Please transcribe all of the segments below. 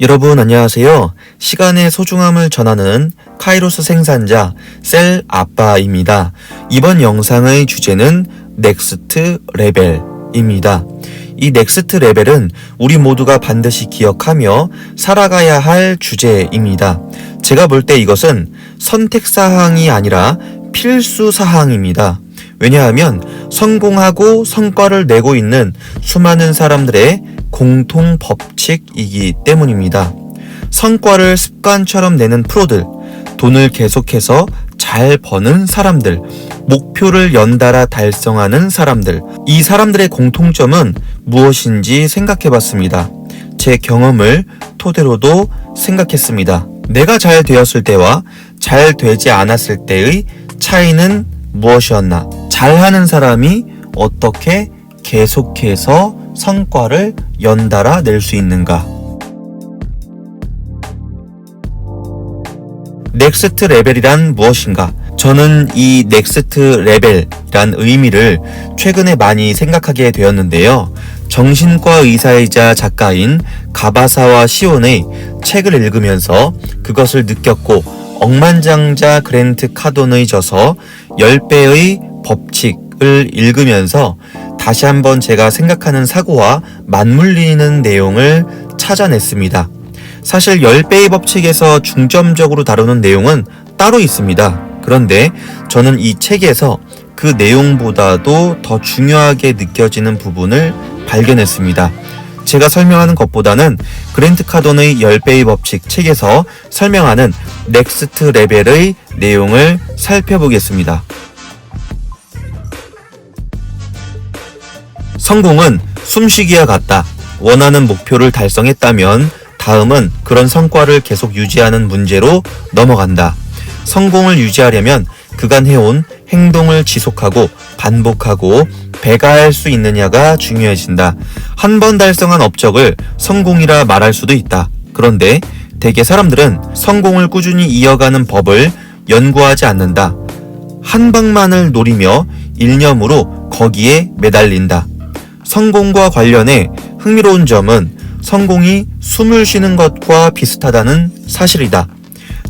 여러분 안녕하세요. 시간의 소중함을 전하는 카이로스 생산자 셀 아빠입니다. 이번 영상의 주제는 넥스트 레벨입니다. 이 넥스트 레벨은 우리 모두가 반드시 기억하며 살아가야 할 주제입니다. 제가 볼 때 이것은 선택사항이 아니라 필수사항입니다. 왜냐하면 성공하고 성과를 내고 있는 수많은 사람들의 공통 법칙이기 때문입니다. 성과를 습관처럼 내는 프로들, 돈을 계속해서 잘 버는 사람들, 목표를 연달아 달성하는 사람들, 이 사람들의 공통점은 무엇인지 생각해봤습니다. 제 경험을 토대로도 생각했습니다. 내가 잘 되었을 때와 잘 되지 않았을 때의 차이는 무엇이었나? 잘하는 사람이 어떻게 계속해서 성과를 연달아 낼 수 있는가? 넥스트 레벨이란 무엇인가? 저는 이 넥스트 레벨이란 의미를 최근에 많이 생각하게 되었는데요. 정신과 의사이자 작가인 가바사와 시온의 책을 읽으면서 그것을 느꼈고, 억만장자 그랜트 카돈의 저서 10배의 법칙을 읽으면서 다시 한번 제가 생각하는 사고와 맞물리는 내용을 찾아냈습니다. 사실 10배의 법칙에서 중점적으로 다루는 내용은 따로 있습니다. 그런데 저는 이 책에서 그 내용보다도 더 중요하게 느껴지는 부분을 발견했습니다. 제가 설명하는 것보다는 그랜트 카돈의 10배의 법칙 책에서 설명하는 넥스트 레벨의 내용을 살펴보겠습니다. 성공은 숨쉬기와 같다. 원하는 목표를 달성했다면 다음은 그런 성과를 계속 유지하는 문제로 넘어간다. 성공을 유지하려면 그간 해온 행동을 지속하고 반복하고 배가할 수 있느냐가 중요해진다. 한 번 달성한 업적을 성공이라 말할 수도 있다. 그런데 대개 사람들은 성공을 꾸준히 이어가는 법을 연구하지 않는다. 한 방만을 노리며 일념으로 거기에 매달린다. 성공과 관련해 흥미로운 점은 성공이 숨을 쉬는 것과 비슷하다는 사실이다.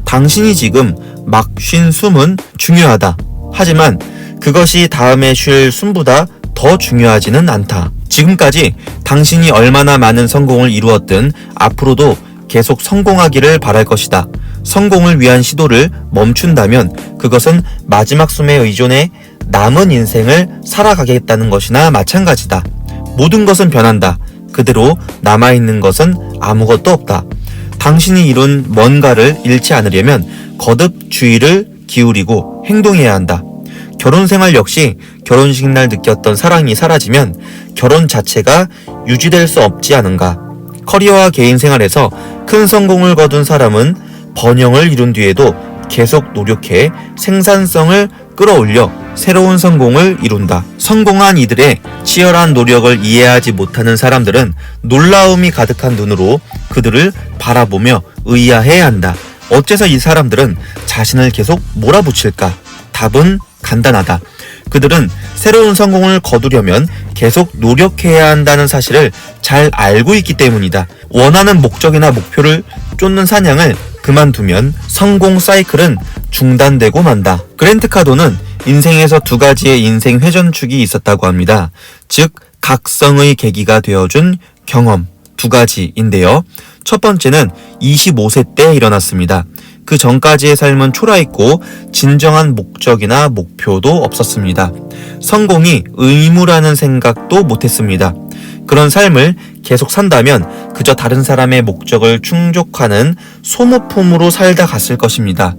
당신이 지금 막 쉰 숨은 중요하다. 하지만 그것이 다음에 쉴 숨보다 더 중요하지는 않다. 지금까지 당신이 얼마나 많은 성공을 이루었든 앞으로도 계속 성공하기를 바랄 것이다. 성공을 위한 시도를 멈춘다면 그것은 마지막 숨에 의존해 남은 인생을 살아가겠다는 것이나 마찬가지다. 모든 것은 변한다. 그대로 남아있는 것은 아무것도 없다. 당신이 이룬 뭔가를 잃지 않으려면 거듭 주의를 기울이고 행동해야 한다. 결혼 생활 역시 결혼식 날 느꼈던 사랑이 사라지면 결혼 자체가 유지될 수 없지 않은가. 커리어와 개인 생활에서 큰 성공을 거둔 사람은 번영을 이룬 뒤에도 계속 노력해 생산성을 끌어올려 새로운 성공을 이룬다. 성공한 이들의 치열한 노력을 이해하지 못하는 사람들은 놀라움이 가득한 눈으로 그들을 바라보며 의아해야 한다. 어째서 이 사람들은 자신을 계속 몰아붙일까? 답은 간단하다. 그들은 새로운 성공을 거두려면 계속 노력해야 한다는 사실을 잘 알고 있기 때문이다. 원하는 목적이나 목표를 쫓는 사냥을 그만두면 성공 사이클은 중단되고 만다. 그랜트 카돈은 인생에서 두 가지의 인생 회전축이 있었다고 합니다. 즉, 각성의 계기가 되어준 경험 두 가지인데요. 첫 번째는 25세 때 일어났습니다. 그 전까지의 삶은 초라했고 진정한 목적이나 목표도 없었습니다. 성공이 의무라는 생각도 못했습니다. 그런 삶을 계속 산다면 그저 다른 사람의 목적을 충족하는 소모품으로 살다 갔을 것입니다.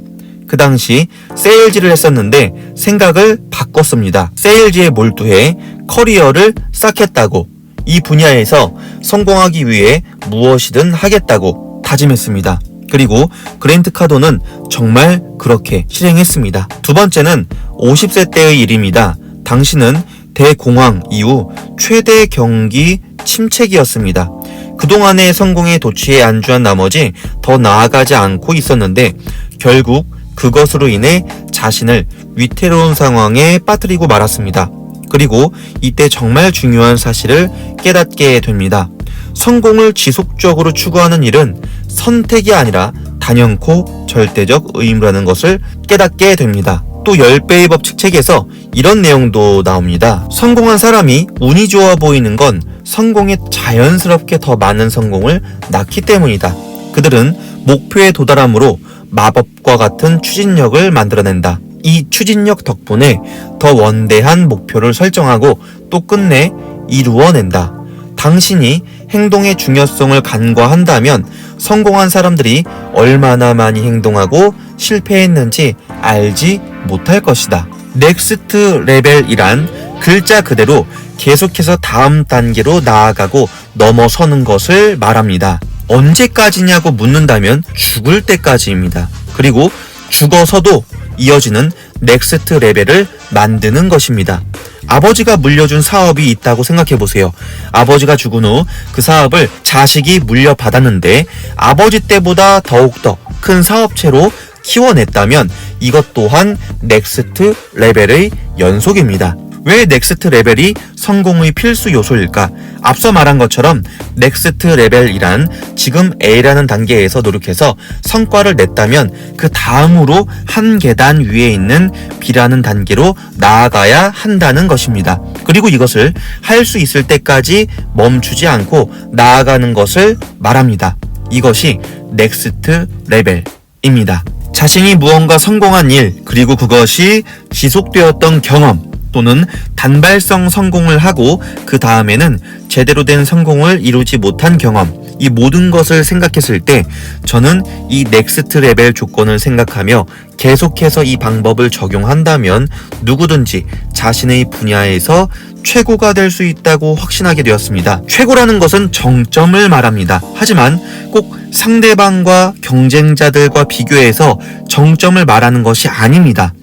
그 당시 세일즈를 했었는데 생각을 바꿨습니다. 세일즈에 몰두해 커리어를 쌓겠다고, 이 분야에서 성공하기 위해 무엇이든 하겠다고 다짐했습니다. 그리고 그랜트 카돈은 정말 그렇게 실행했습니다. 두 번째는 50세 때의 일입니다. 당시는 대공황 이후 최대 경기 침체기였습니다. 그동안의 성공의 도취에 안주한 나머지 더 나아가지 않고 있었는데 결국 그것으로 인해 자신을 위태로운 상황에 빠뜨리고 말았습니다. 그리고 이때 정말 중요한 사실을 깨닫게 됩니다. 성공을 지속적으로 추구하는 일은 선택이 아니라 단연코 절대적 의무라는 것을 깨닫게 됩니다. 또 10배의 법칙 책에서 이런 내용도 나옵니다. 성공한 사람이 운이 좋아 보이는 건 성공에 자연스럽게 더 많은 성공을 낳기 때문이다. 그들은 목표에 도달함으로 마법과 같은 추진력을 만들어낸다. 이 추진력 덕분에 더 원대한 목표를 설정하고 또 끝내 이루어낸다. 당신이 행동의 중요성을 간과한다면 성공한 사람들이 얼마나 많이 행동하고 실패했는지 알지 못할 것이다. 넥스트 레벨이란 글자 그대로 계속해서 다음 단계로 나아가고 넘어서는 것을 말합니다. 언제까지냐고 묻는다면 죽을 때까지입니다. 그리고 죽어서도 이어지는 넥스트 레벨을 만드는 것입니다. 아버지가 물려준 사업이 있다고 생각해보세요. 아버지가 죽은 후 그 사업을 자식이 물려받았는데 아버지 때보다 더욱더 큰 사업체로 키워냈다면 이것 또한 넥스트 레벨의 연속입니다. 왜 넥스트 레벨이 성공의 필수 요소일까? 앞서 말한 것처럼 넥스트 레벨이란 지금 A라는 단계에서 노력해서 성과를 냈다면 그 다음으로 한 계단 위에 있는 B라는 단계로 나아가야 한다는 것입니다. 그리고 이것을 할 수 있을 때까지 멈추지 않고 나아가는 것을 말합니다. 이것이 넥스트 레벨입니다. 자신이 무언가 성공한 일, 그리고 그것이 지속되었던 경험, 또는 단발성 성공을 하고 그 다음에는 제대로 된 성공을 이루지 못한 경험, 이 모든 것을 생각했을 때 저는 이 넥스트 레벨 조건을 생각하며 계속해서 이 방법을 적용한다면 누구든지 자신의 분야에서 최고가 될 수 있다고 확신하게 되었습니다. 최고라는 것은 정점을 말합니다. 하지만 꼭 상대방과 경쟁자들과 비교해서 정점을 말하는 것이 아닙니다.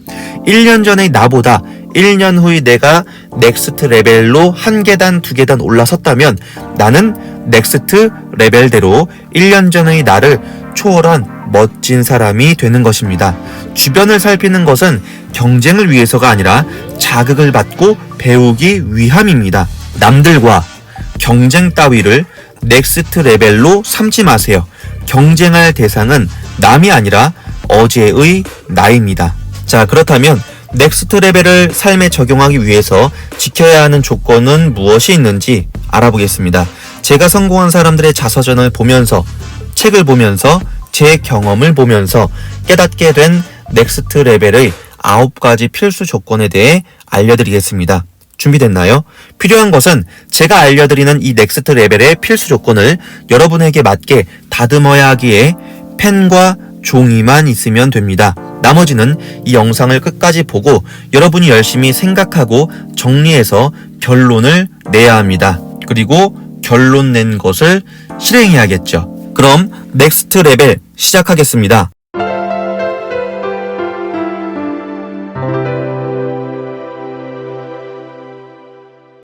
1년 전의 나보다 1년 후의 내가 넥스트 레벨로 한 계단, 두 계단 올라섰다면 나는 넥스트 레벨대로 1년 전의 나를 초월한 멋진 사람이 되는 것입니다. 주변을 살피는 것은 경쟁을 위해서가 아니라 자극을 받고 배우기 위함입니다. 남들과 경쟁 따위를 넥스트 레벨로 삼지 마세요. 경쟁할 대상은 남이 아니라 어제의 나입니다. 자, 그렇다면 넥스트 레벨을 삶에 적용하기 위해서 지켜야 하는 조건은 무엇이 있는지 알아보겠습니다. 제가 성공한 사람들의 자서전을 보면서, 책을 보면서, 제 경험을 보면서 깨닫게 된 넥스트 레벨의 9가지 필수 조건에 대해 알려드리겠습니다. 준비됐나요? 필요한 것은 제가 알려드리는 이 넥스트 레벨의 필수 조건을 여러분에게 맞게 다듬어야 하기에 펜과 종이만 있으면 됩니다. 나머지는 이 영상을 끝까지 보고 여러분이 열심히 생각하고 정리해서 결론을 내야 합니다. 그리고 결론 낸 것을 실행해야겠죠. 그럼 넥스트 레벨 시작하겠습니다.